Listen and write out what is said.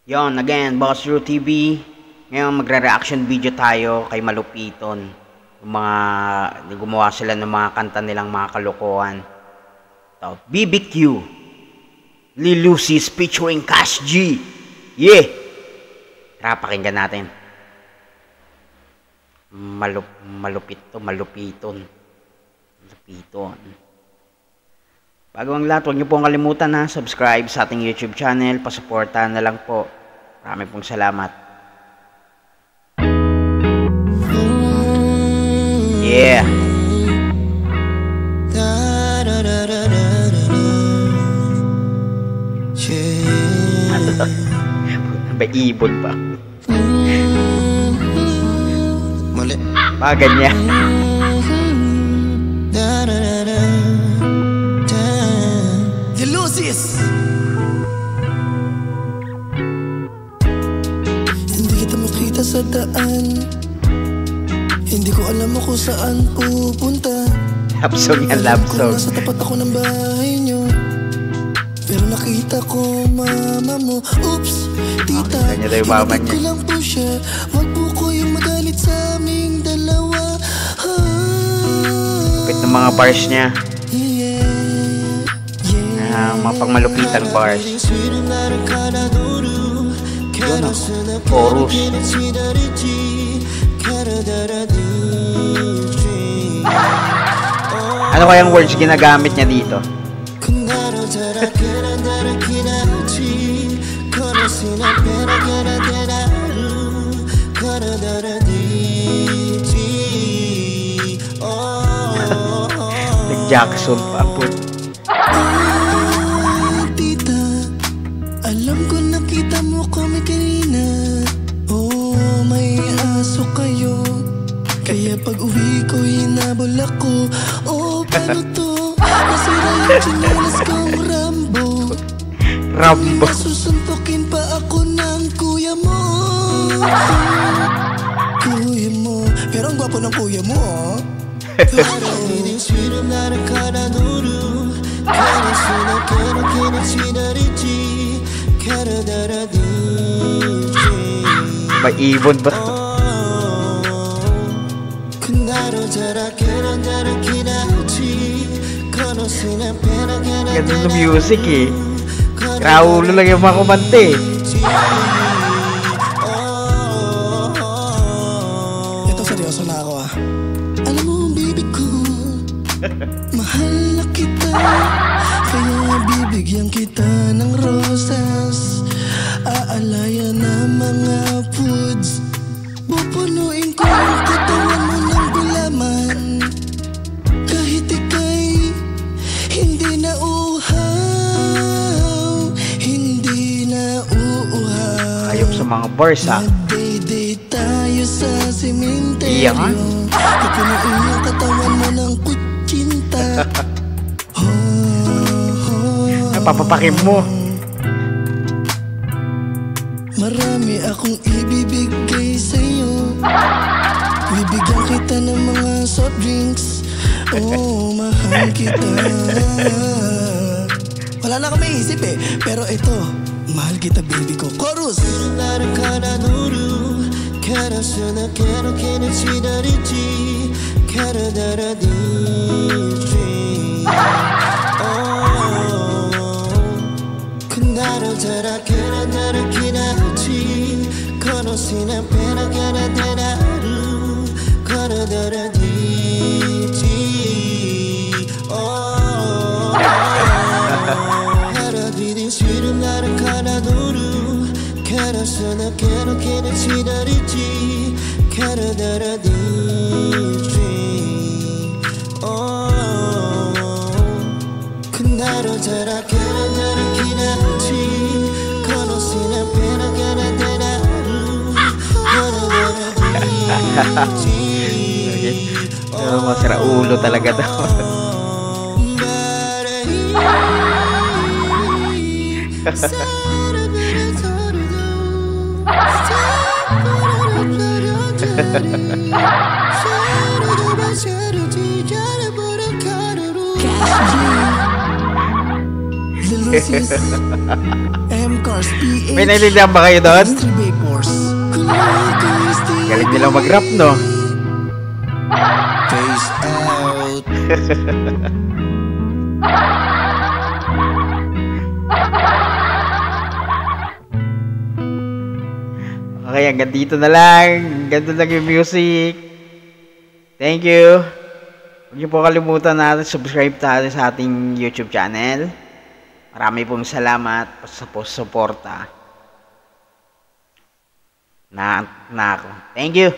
Yon, again, Boss Ru TV. Ngayon magre-reaction video tayo kay Malupiton. Yung mga gumawa sila ng mga kanta nilang mga kalokohan. BBQ, Lil Lucy's featuring Cash G. Yeah. Tara, pakinggan natin. Malupiton. Bago ang lahat, huwag niyo pong kalimutan na subscribe sa ating YouTube channel. Pasuportahan na lang po. Marami pong salamat. Yeah. Ano to? May ibon pa. Mali. Ganyan. Lucy's. Hindi kita makita sa daan. Hindi ko alam kung saan pupunta. Love song yan, love song. Nasa tapat ako ng bahay nyo, pero nakita ko mama mo. Oops, tita, hinatid ko lang po siya. Wag po ko yung magalit sa aming dalawa. Kapit ng mga bars niya. Mga pangmalupitang bars. Yun o, chorus. Ano kayang words ginagamit niya dito? Jackson pa po. Alam ko nakita mo kami kanina. Oh, may aso kayo, kaya pag uwi ko hinabol ako. Oh, paano to? Nasira yung chinelas kong Rambo. Susuntukin pa ako ng kuya mo. Kuya mo, pero ang gwapo ng kuya mo, oh. May ibon ba? Ganda ng music eh. Raulo lang yung mga kumante. Ito seryoso na ako ah. Alam mo baby ko, mahal na kita, kaya bibigyan kita ng rosas. Aalaya na mga foods, pupunuin ko ang katawan mo ng gulaman. Kahit ika'y hindi na uhaw, hindi na uuhaw. Ayok sa mga bars ha. Mag-date tayo sa sementeryo. Pupunuin ang katawan mo ng kutsinta. Napapapakim mo. Marami akong ibibigay sa'yo. Bibigyan kita ng mga soft drinks. Oh, mahal kita. Wala na kami isip eh, pero ito, mahal kita baby ko. Chorus! Masira ulo talaga daw. Lil Lucy's Cars PH. May naiintindihan ba kayo doon? Street Vapors. Galing nilang mag-rap, no? Face out. Okay, hanggang dito na lang. Ganito lang yung music. Thank you. Huwag niyo po kalimutan na subscribe tayo sa ating YouTube channel. Marami pong salamat sa suporta. Thank you.